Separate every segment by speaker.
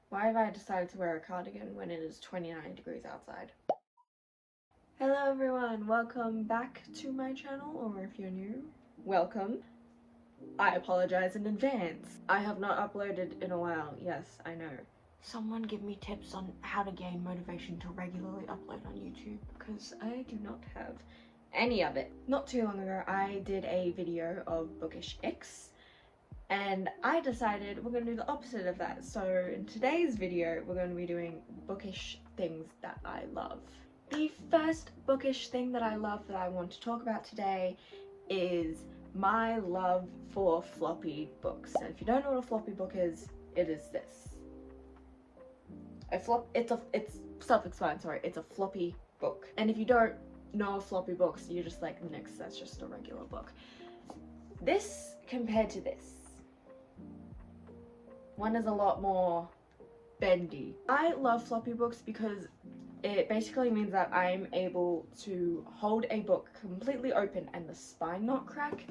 Speaker 1: Why have I decided to wear a cardigan when it is 29 degrees outside? Hello everyone, welcome back to my channel, or if you're new, welcome. I apologize in advance. I have not uploaded in a while, yes, I know. Someone give me tips on how to gain motivation to regularly upload on YouTube, because I do not have any of it. Not too long ago, I did a video of bookish X, and I decided we're going to do the opposite of that. So in today's video, we're going to be doing bookish things that I love. The first bookish thing that I love that I want to talk about today is my love for floppy books. And if you don't know what a floppy book is, it is this. It's self-explanatory. It's a floppy book. And if you don't know floppy books, you're just like, Nix, that's just a regular book. This compared to this, one is a lot more bendy. I love floppy books because it basically means that I'm able to hold a book completely open and the spine not crack.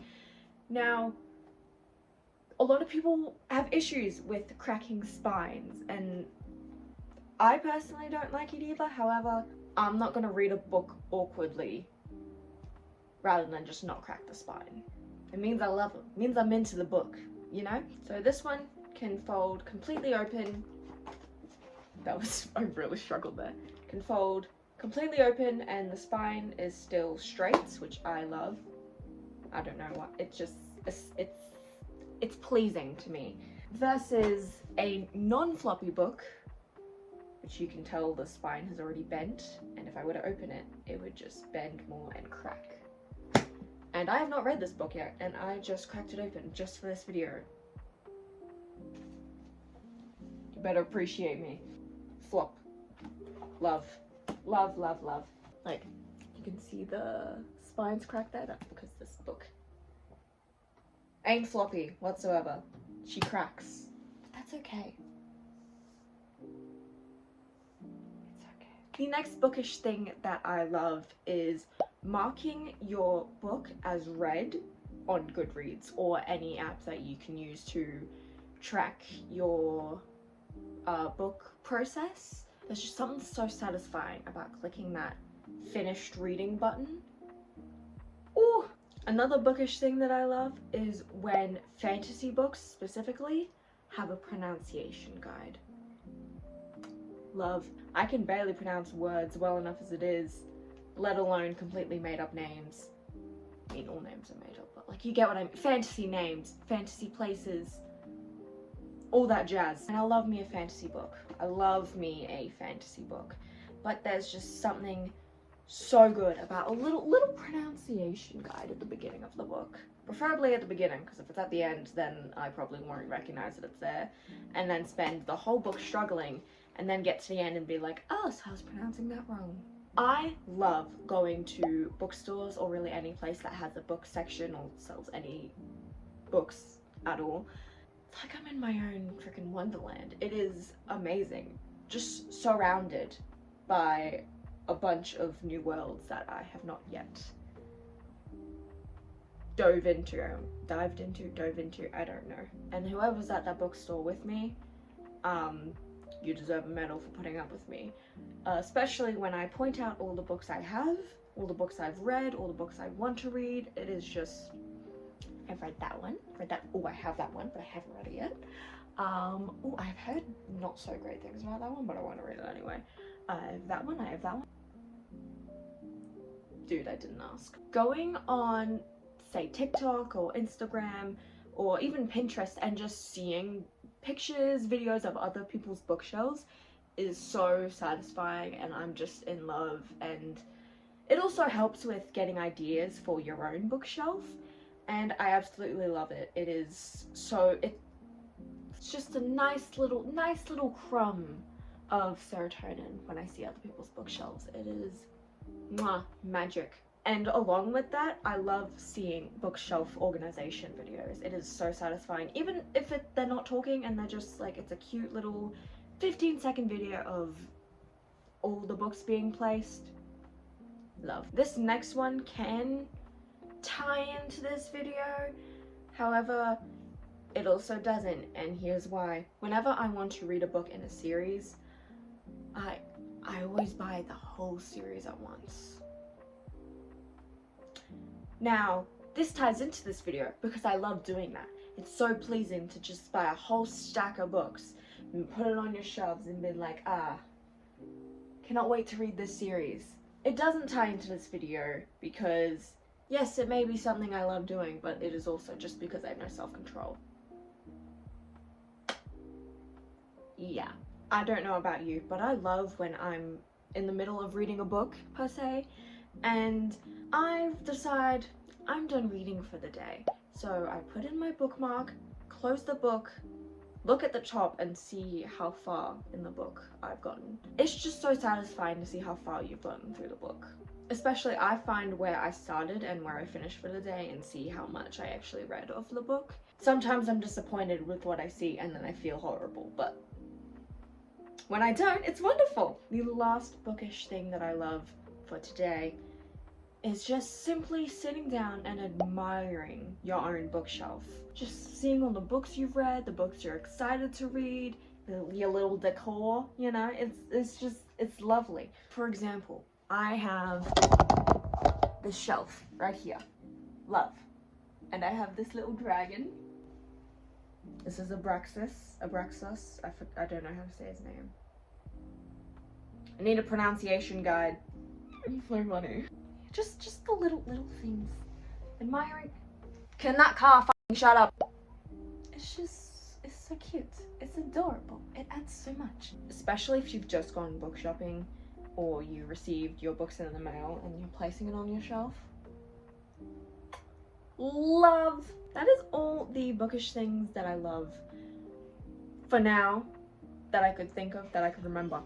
Speaker 1: Now, a lot of people have issues with cracking spines, and I personally don't like it either. However, I'm not going to read a book awkwardly rather than just not crack the spine. It means I love it. It means I'm into the book, you know? So this one can fold completely open. I really struggled there. Can fold completely open and the spine is still straight, which I love. I don't know what, it's pleasing to me. Versus a non-floppy book, which you can tell the spine has already bent, and if I were to open it, it would just bend more and crack. And I have not read this book yet, and I just cracked it open just for this video. You better appreciate me. Flop. Love. Love, love, love. Like, you can see the spines cracked there. That's because this book ain't floppy whatsoever. She cracks. But that's okay. It's okay. The next bookish thing that I love is marking your book as read on Goodreads or any app that you can use to track your book process. There's just something so satisfying about clicking that finished reading button. Ooh! Another bookish thing that I love is when fantasy books specifically have a pronunciation guide. Love. I can barely pronounce words well enough as it is, let alone completely made up names. I mean, all names are made up, but like, you get what I mean. Fantasy names, fantasy places, all that jazz. And I love me a fantasy book. I love me a fantasy book. But there's just something so good about a little pronunciation guide at the beginning of the book. Preferably at the beginning, because if it's at the end, then I probably won't recognize that it's there. And then spend the whole book struggling, and then get to the end and be like, oh, so I was pronouncing that wrong. I love going to bookstores, or really any place that has a book section or sells any books at all. It's like I'm in my own freaking wonderland. It is amazing. Just surrounded by a bunch of new worlds that I have not yet dove into, I don't know. And whoever's at that bookstore with me, you deserve a medal for putting up with me. Especially when I point out all the books I have, all the books I've read, all the books I want to read. It is just, I've read that one, oh, I have that one, but I haven't read it yet. Oh, I've heard not so great things about that one, but I want to read it anyway. I have that one. Dude, I didn't ask. Going on, say, TikTok or Instagram or even Pinterest and just seeing pictures, videos of other people's bookshelves is so satisfying, and I'm just in love. And it also helps with getting ideas for your own bookshelf, and I absolutely love it. It is so, it's just a nice little crumb of serotonin when I see other people's bookshelves. It is mwah, magic. And along with that, I love seeing bookshelf organization videos. It is so satisfying, even if they're not talking and they're just like, it's a cute little 15-second video of all the books being placed. Love. This next one can tie into this video, however, it also doesn't, and here's why. Whenever I want to read a book in a series, I always buy the whole series at once. Now, this ties into this video because I love doing that. It's so pleasing to just buy a whole stack of books and put it on your shelves and be like, cannot wait to read this series. It doesn't tie into this video because, yes, it may be something I love doing, but it is also just because I have no self-control. Yeah, I don't know about you, but I love when I'm in the middle of reading a book, per se, and I've decided I'm done reading for the day. So I put in my bookmark, close the book, look at the top and see how far in the book I've gotten. It's just so satisfying to see how far you've gotten through the book. Especially I find where I started and where I finished for the day and see how much I actually read of the book. Sometimes I'm disappointed with what I see and then I feel horrible, but when I don't, it's wonderful. The last bookish thing that I love for today is just simply sitting down and admiring your own bookshelf. Just seeing all the books you've read, the books you're excited to read, your little decor, you know, it's lovely. For example, I have this shelf right here, love, and I have this little dragon. This is Abraxas, I don't know how to say his name. I need a pronunciation guide. It's so funny. Just the little things. Admiring. Can that car fucking shut up? It's so cute. It's adorable. It adds so much. Especially if you've just gone book shopping or you received your books in the mail and you're placing it on your shelf. Love. That is all the bookish things that I love for now that I could think of, that I could remember.